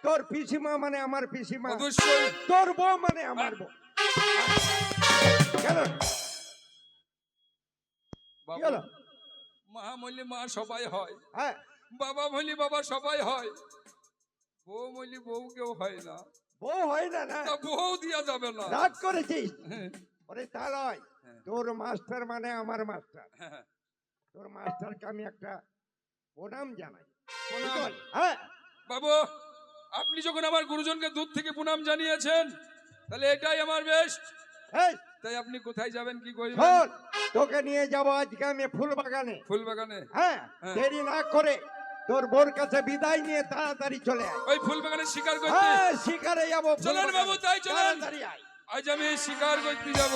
তোর পিসিমা মানে আমার পিসিমা, অবশ্যই। তোর বউ মানে আমার বউ। কেন বাবা, গেল? মা মলি মা সবাই হয়, হ্যাঁ, বাবা মলি বাবা সবাই হয়, বউ মলি বউ কেউ হয় না। বউ হয় না না? তা বউ দিয়া যাবে না। রাগ করেছিস? হ্যাঁ, ওরে তা নয়, হ্যাঁ। তোর মাস্টার মানে আমার মাস্টার। হ্যাঁ, তোর মাস্টারকে আমি একটা প্রণাম জানাই। প্রণাম। বুঝলি? হ্যাঁ, বাবু, আপনি যখন আমার গুরুজনকে দূর থেকে প্রণাম জানিয়েছেন, তাহলে এটাই আমার বেস্ট। এই তাই আপনি কোথায় যাবেন, কি করবেন? শোন, তোকে নিয়ে যাব আজকে আমি ফুল বাগানে। ফুল বাগানে? হ্যাঁ, হ্যাঁ। দেরি না করে তোর বোর কাছে বিদায় নিয়ে তাড়াতাড়ি চলে আয়। ওই ফুল বাগানে শিকার করতে? হ্যাঁ, শিকারে যাবো। ফুল চলেন বাগানে। বাবু, তাই চলেন। তাড়াতাড়ি আয়। আজ আমি শিকার করতে যাব।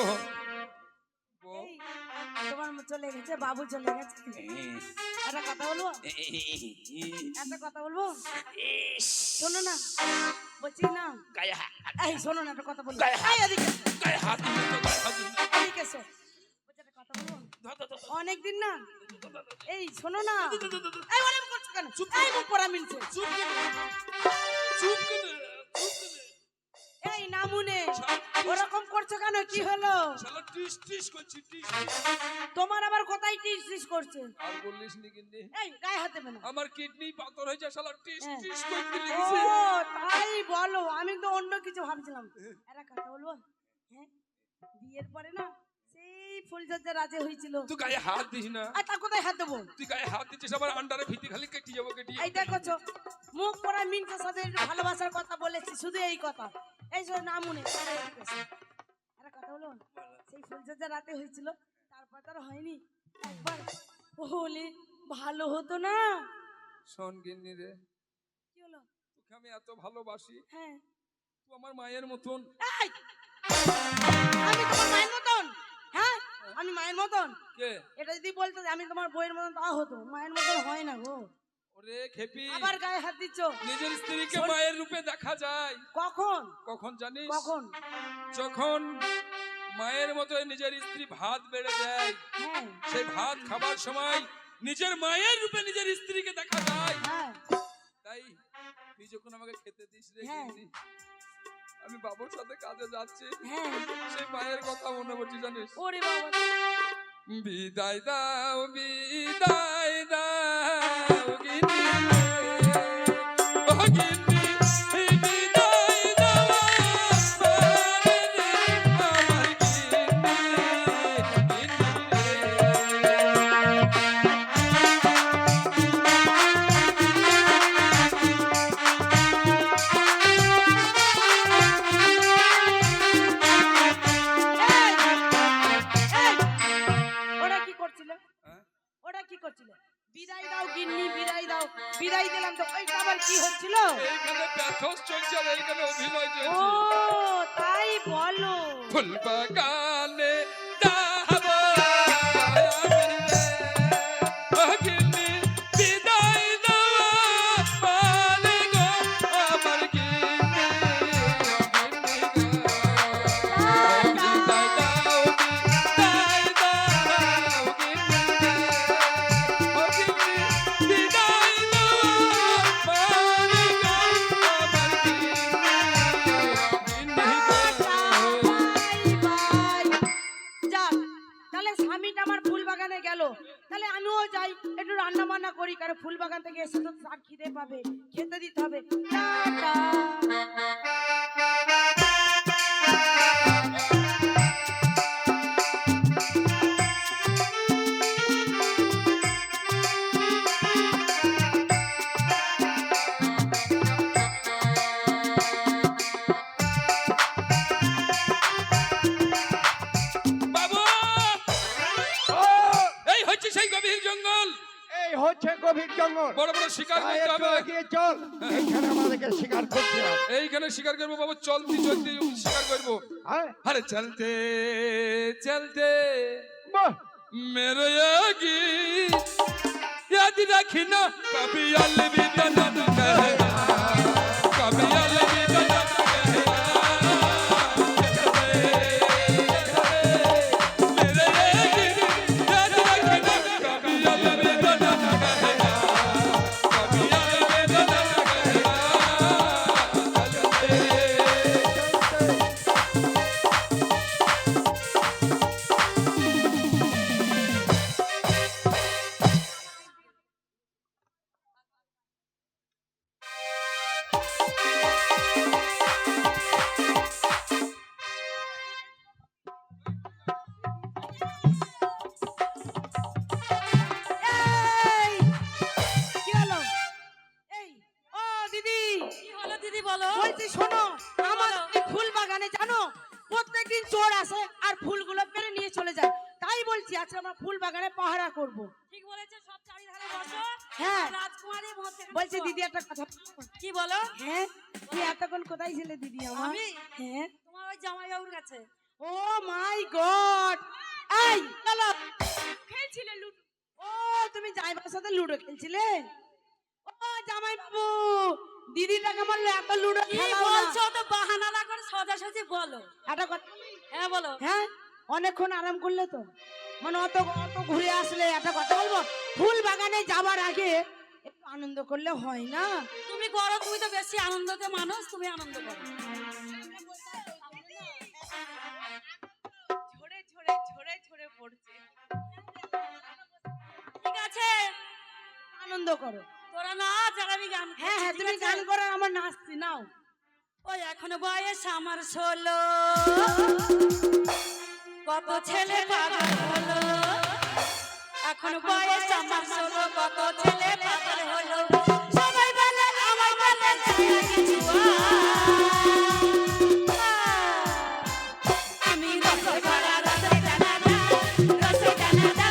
এই, তোমার চলে গেছে, বাবু চলে গেছে। একটা কথা বলবো, একটা কথা বলবো, শোনো না, বলছি না, এই শোনো না, একটা কথা বলবো, এই এদিকে এসো, এদিকে এসো। বলছি একটা কথা বলবো, অনেকদিন না, এই শোনো না, এই ওরকম করছো কেন? এই মুখ পড়া মিলছে, এই নামুনে ওরকম করছো কেন? কি হলো? তোমার আবার কোথায় টিস টিস করছে? আর বললিস নি কিন্তু, এই গায়ে হাত দেবে না। আমার কিডনি পাথর হয়েছে, শালা টিস হ্যাঁ। টিস করতে ও লেগেছে। তাই বলো, আমি তো অন্য কিছু ভাবছিলাম। একটা কথা বলবো, হ্যাঁ, বিয়ের পরে না সেই ফুলচর্চা রাজে হয়েছিল, তুই গায়ে হাত দিস না। আর তা কোথায় হাত দেবো? তুই গায়ে হাত দিচ্ছিস, আবার আন্ডারে ভিতি খালি কেটে যাবো, কেটে এই দেখছো, মুখ পড়া মিনসের সাথে একটু ভালোবাসার কথা বলেছি, শুধু এই কথা। এই যে না মনে একটা কথা বলো, সেই ফুলচর্চা রাতে হয়েছিল, তারপর তার হয়নি। একবার হলে ভালো হতো না? শোন গিন্নি রে, কি হলো? তোকে আমি এত ভালোবাসি, হ্যাঁ, তুই আমার মায়ের মতন। এই, আমি তোমার মায়ের মতন? হ্যাঁ, আমি মায়ের মতন? কে? এটা যদি বলতো যে আমি তোমার বইয়ের মতন, তাও হতো। মায়ের মতন হয় না গো। ওরে খেপি, আবার গায়ে হাত দিচ্ছ। নিজের স্ত্রীকে মায়ের রূপে দেখা যায়। কখন? কখন জানিস? কখন? যখন মায়ের মতো নিজের স্ত্রী ভাত বেড়ে দেয়, হ্যাঁ, সেই ভাত খাবার সময় নিজের মায়ের রূপে নিজের স্ত্রীকে দেখা যায়। হ্যাঁ, তাই তুই যখন আমাকে খেতে দিস রে হ্যাঁ। গিন্নি, আমি বাবুর সাথে কাজে যাচ্ছি, হ্যাঁ। সেই মায়ের কথা মনে পড়ছে জানিস। ওরে বাবা, বিদায় দাও, বিদায় দাও গিন্নি রে, ও গিন্নি, বিদায় দাও আমারে রে, আমার গিন্নি, এই, ওরা কি করছিল? হ্যাঁ? ওরা কি করছিল? বিদায় দাও গিন্নি, বিদায় দাও। বিদায় দিলাম তো, ওইটা আবার কি হচ্ছিল? এইখানে প্যাথস চলছে আর এইখানে অভিনয় ও চলছে। তাই বলো। ফুল বাগানে যাব গিন্নি, বিদায় দাও আমারে গো, আমার গিন্নি, গিন্নি গো। বিদায় দাও, বিদায় দাও গিন্নি রে, ও গিন্নি, বিদায় দাও আমারে গো, আমার গিন্নি, গিন্নি গো। Bye bye. যাক, তাহলে স্বামীটা আমার ফুল বাগানে গেল, তাহলে আমিও যাই, একটু রান্না বান্না করি, কারণ ফুল বাগান থেকে এসে তো তার খিদে পাবে, খেতে দিতে হবে। টাটা। বাবু, ও, এই হচ্ছে সেই গভীর জঙ্গল, এই হচ্ছে গভীর জঙ্গল। বড় বড় শিকার তাই করতে একটু হবে। এগিয়ে চল, এইখানে আমাদেরকে শিকার করতে হবে। এইখানে শিকার করবো বাবু, চলতে চলতে শিকার করবো। হ্যাঁ, আরে চলতে চলতে বাহ, मेरे आगे याद रखना कभी अलविदा न कहना, कभी अलविदा न कहना, मेरे आगे याद रखना कभी अलविदा न कहना, कभी अलविदा न कहना। দিদি কি হলো দিদি বলো? বলছি শোনো, আমার বলো। এই ফুল বাগানে জানো প্রত্যেকদিন চোর আসে আর ফুলগুলো পেরে নিয়ে চলে যায়। তাই বলছি আজকে আমরা ফুল বাগানে পাহারা করব। ঠিক বলেছে, সব চারিধারে বসো। হ্যাঁ। রাজকুমারীর মধ্যে বলছি দিদি একটা কথা বলবো? কি বলো? হ্যাঁ, তুই এতক্ষণ কোথায় ছিলে দিদি আমার? আমি? হ্যাঁ। তোমার ওই জামাইবাবুর কাছে ও মাই গড! এই চলো। খেলছিলে লুডো। ও তুমি জামাইবাবুর সাথে লুডো খেলছিলে? ও জামাই বাবু, দিদিটাকে বললো এত লুডো কি খেলাও না। বলছো তো বাহানা না করে সোজাসুজি বলো। একটা কথা, হ্যাঁ বলো। হ্যাঁ অনেকক্ষণ আরাম করলে তো, মানে অত অত ঘুরে আসলে একটা কথা বলবো, ফুল বাগানে যাবার আগে একটু আনন্দ করলে হয় না? তুমি করো, তুমি তো বেশি আনন্দতে মানুষ, তুমি আনন্দ করো। ঝরে ঝরে ঝরে ঝরে পড়ছে। ঠিক আছে, আনন্দ করো। তোরা নাচ আর আমি গান। হ্যাঁ হ্যাঁ, তুমি গান করো আর আমার নাচছি নাও। ওই এখনো বয়স আমার 16, কত ছেলে পাগল হলো। এখনো বয়স আমার 16, কত ছেলে পাগল হলো। সবাই বলে আমার বলে কিছু আমি রসে ভরা রসে দানা, রসে দানা,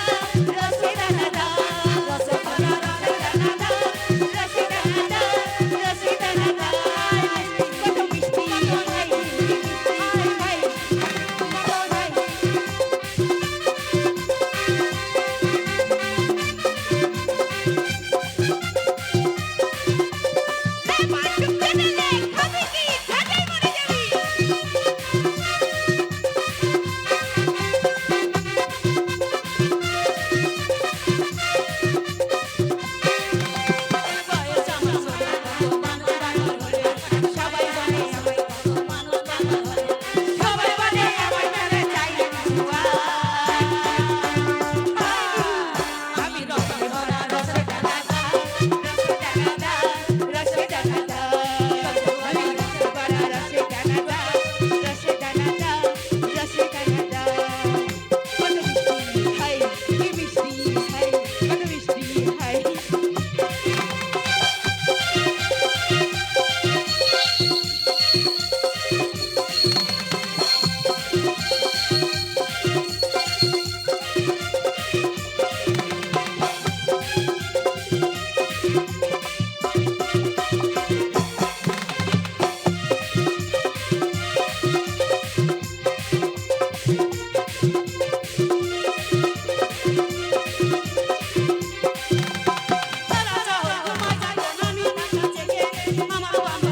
রসে দানা, রসে ভরা রসে দানা, রসে দানা, রসে দানা। কত মিষ্টি ভাই, ভাই ভাই, বয়স আমার 16, কত মানুষ পাগল হলে। সবাই বলে আমায় কত মানুষ পাগল হলে। সবাই বলে আমায় মেরে চাইলে কিছু আমি রসে ভরা রসে দানা, রসে দানা, আমি রসে ভরা রসে দানা, রসে দানা, রসে দানা। কত মিষ্টি হাই, কি মিষ্টি হাই, কত মিষ্টি হাই। তারা শহর ঘুমায় যায়, আমি নাচে গে, আমার বাবা